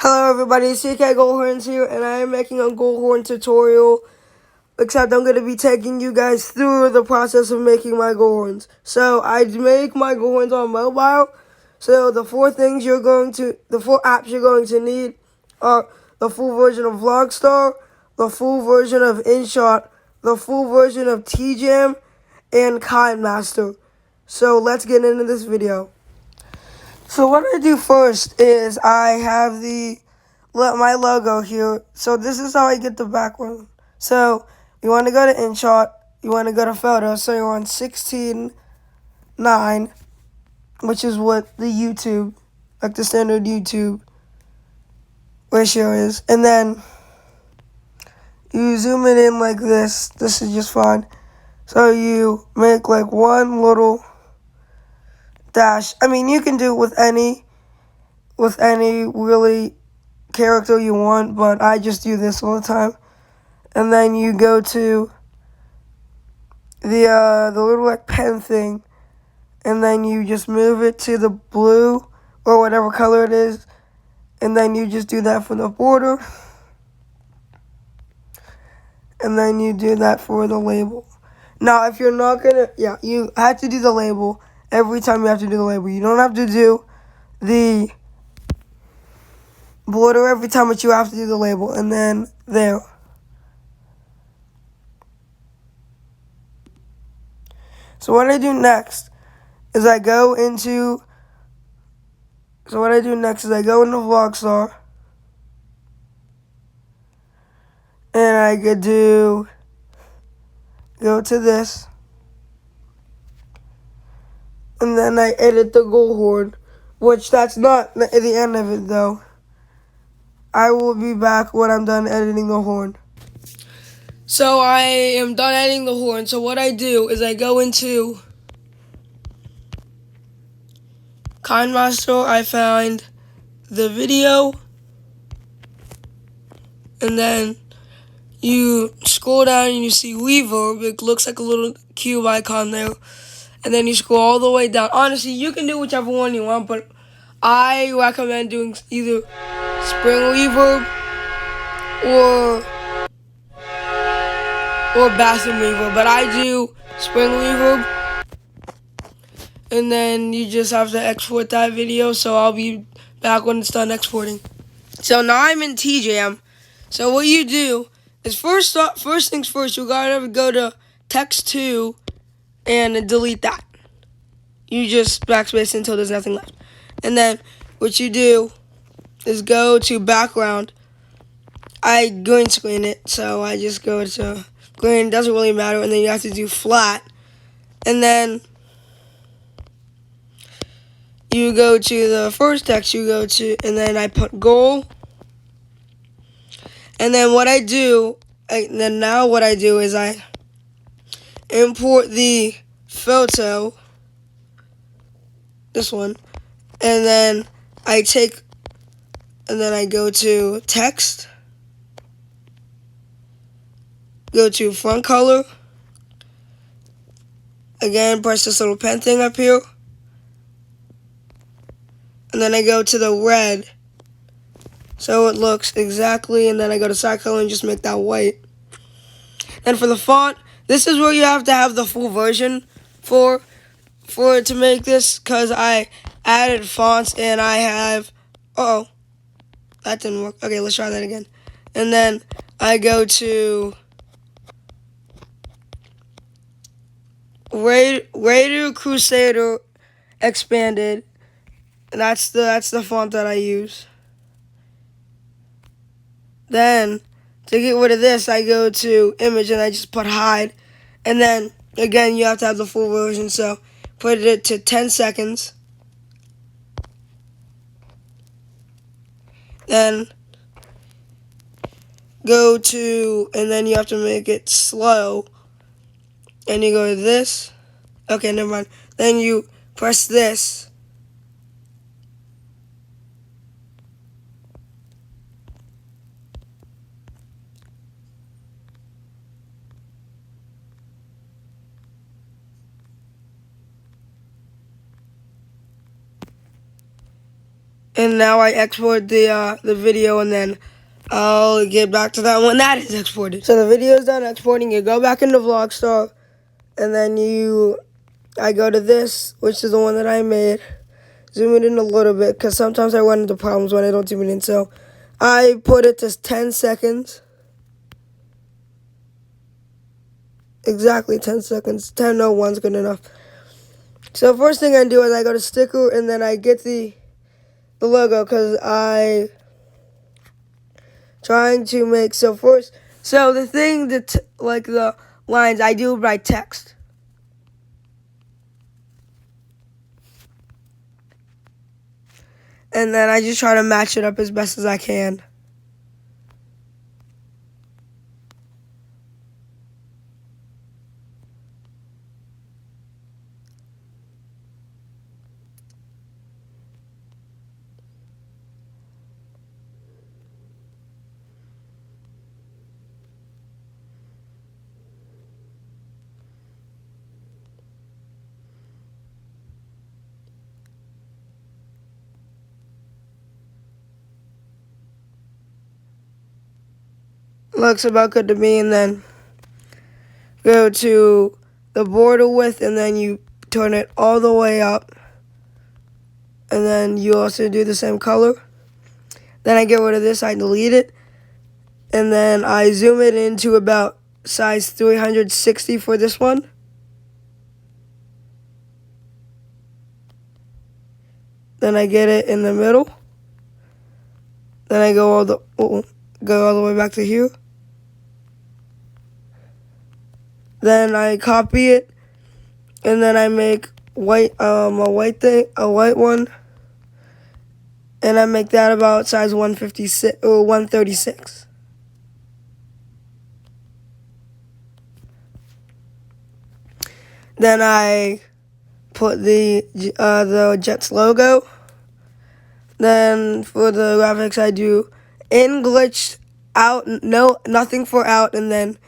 Hello everybody, it's CK Goldhorns here, and I am making a Goldhorn tutorial, except I'm going to be taking you guys through the process of making my Goldhorns. So, I make my Goldhorns on mobile, so the four apps you're going to need are the full version of Vlogstar, the full version of InShot, the full version of TJam, and KineMaster. So, let's get into this video. So what I do first is I have my logo here. So this is how I get the background. So you want to go to InShot, you want to go to Photos, so you're on 16:9, which is what the YouTube, like the standard YouTube ratio is. And then you zoom it in like this. This is just fine. So you make like one little dash. I mean, you can do it with any really character you want, but I just do this all the time. And then you go to the little like pen thing, and then you just move it to the blue or whatever color it is, and then you just do that for the border, and then you do that for the label. Now, if you're not gonna, you have to do the label every time. You have to do the label. You don't have to do the border every time, but you have to do the label, and then there. So what I do next is I go into Vlogstar, and I could go to this, and then I edit the Goldhorn, which that's not the end of it though. I will be back when I'm done editing the horn. So I am done editing the horn. So what I do is I go into KineMaster, I find the video, and then you scroll down and you see Reverb. It looks like a little cube icon there. And then you scroll all the way down. Honestly, you can do whichever one you want, but I recommend doing either Spring Reverb or Bathroom Reverb. But I do Spring Reverb. And then you just have to export that video, so I'll be back when it's done exporting. So now I'm in TJam. So what you do is first things first, you gotta go to text 2 and delete that. You just backspace until there's nothing left. And then what you do is go to background. I green screen it, so I just go to green, doesn't really matter, and then you have to do flat. And then you go to the first text, and then I put goal. And then what I do is I import the photo, this one, and then I go to text, go to front color, again, press this little pen thing up here, and then I go to the red, so it looks exactly, and then I go to side color and just make that white. And for the font, this is where you have to have the full version for it to make this, because I added fonts and I have, that didn't work. Okay, let's try that again. And then I go to Raider Crusader Expanded, and that's the font that I use. Then to get rid of this, I go to image and I just put hide. And then again, you have to have the full version, so put it to 10 seconds. Then and then you have to make it slow. And you go to this. Okay, never mind. Then you press this. And now I export the video, and then I'll get back to that when that is exported. So the video is done exporting. You go back into Vlogstar, and then I go to this, which is the one that I made. Zoom it in a little bit, because sometimes I run into problems when I don't zoom it in. So I put it to 10 seconds. Exactly 10 seconds. 10:01 is good enough. So first thing I do is I go to sticker, and then I get the logo, because I trying to make, so the thing that, like the lines, I do by text. And then I just try to match it up as best as I can. Looks about good to me, and then go to the border width, and then you turn it all the way up, and then you also do the same color. Then I get rid of this, I delete it, and then I zoom it into about size 360 for this one. Then I get it in the middle. Then I go all the way back to here. Then I copy it, and then I make a white one, and I make that about size 156 or 136. Then I put the Jets logo. Then for the graphics, I do in glitch, out, nothing for out, and then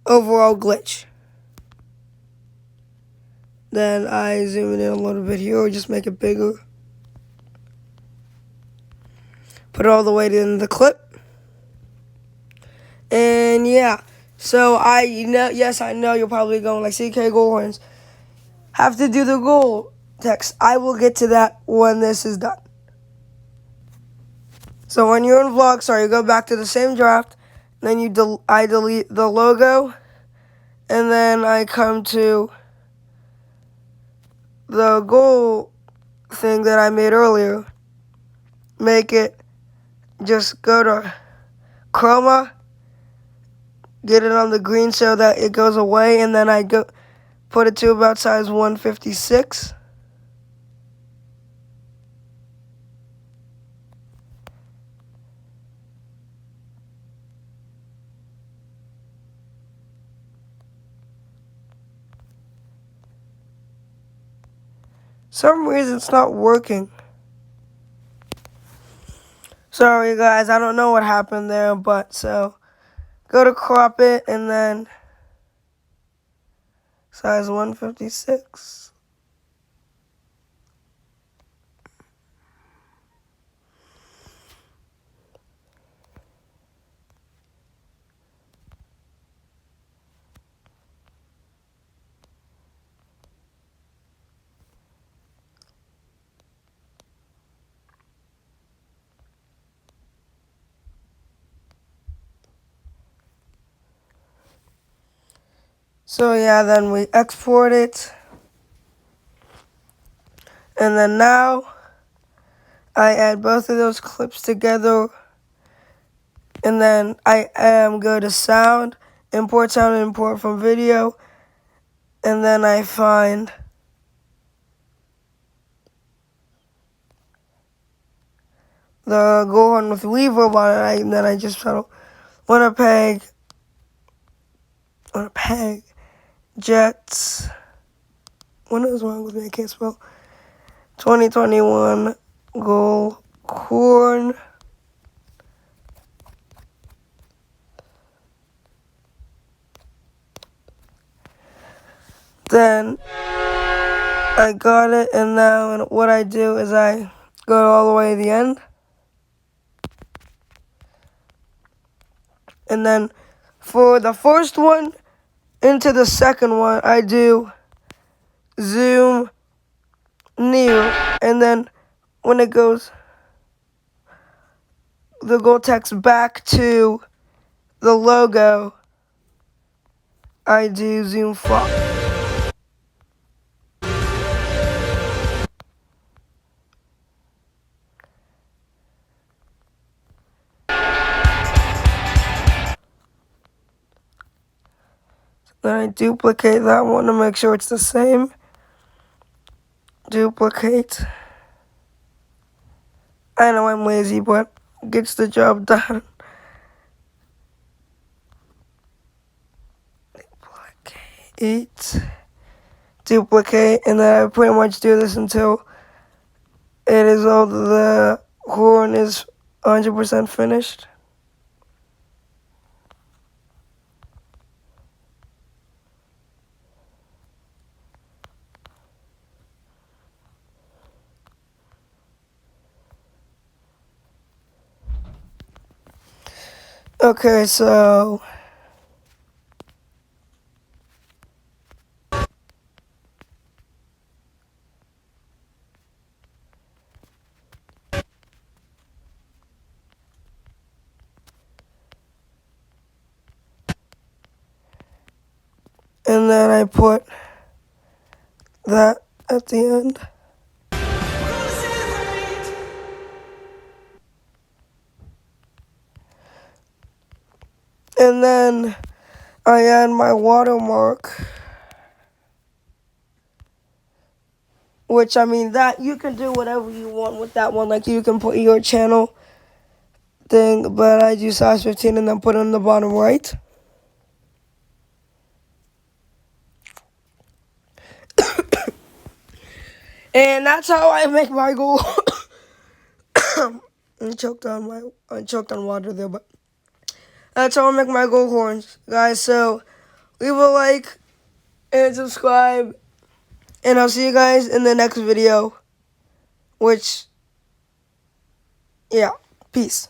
overall glitch. Then I zoom it in a little bit here, or just make it bigger. Put it all the way in the clip. And yeah, so yes, I know you're probably going like, CK Goalhorns have to do the goal text. I will get to that when this is done. So when you're in Vlogstar, you go back to the same draft, then I delete the logo, and then I come to the goal thing that I made earlier. Make it, just go to chroma, get it on the green so that it goes away, and then I go put it to about size 156. Some reason it's not working. Sorry guys, I don't know what happened there, but so go to crop it, and then size 156. So yeah, then we export it. And then now I add both of those clips together. And then I go to sound, import from video. And then I find the Goalhorn with reverb on it, and then I just settle Winnipeg Jets. What is wrong with me? I can't spell. 2021 Goalhorn. Then I got it, and now what I do is I go all the way to the end. And then for the first one into the second one, I do zoom new. And then when it goes, the gold text back to the logo, I do zoom far. Then I duplicate that one to make sure it's the same. Duplicate. I know I'm lazy, but gets the job done. Duplicate, and then I pretty much do this until it is all the horn is 100% finished. Okay, so and then I put that at the end. And then I add my watermark, which I mean that you can do whatever you want with that one. Like you can put your channel thing, but I do size 15 and then put it on the bottom right. And that's how I make my goal. I choked on water there, but that's how I make my gold horns, guys. So leave a like and subscribe, and I'll see you guys in the next video. Which, yeah, peace.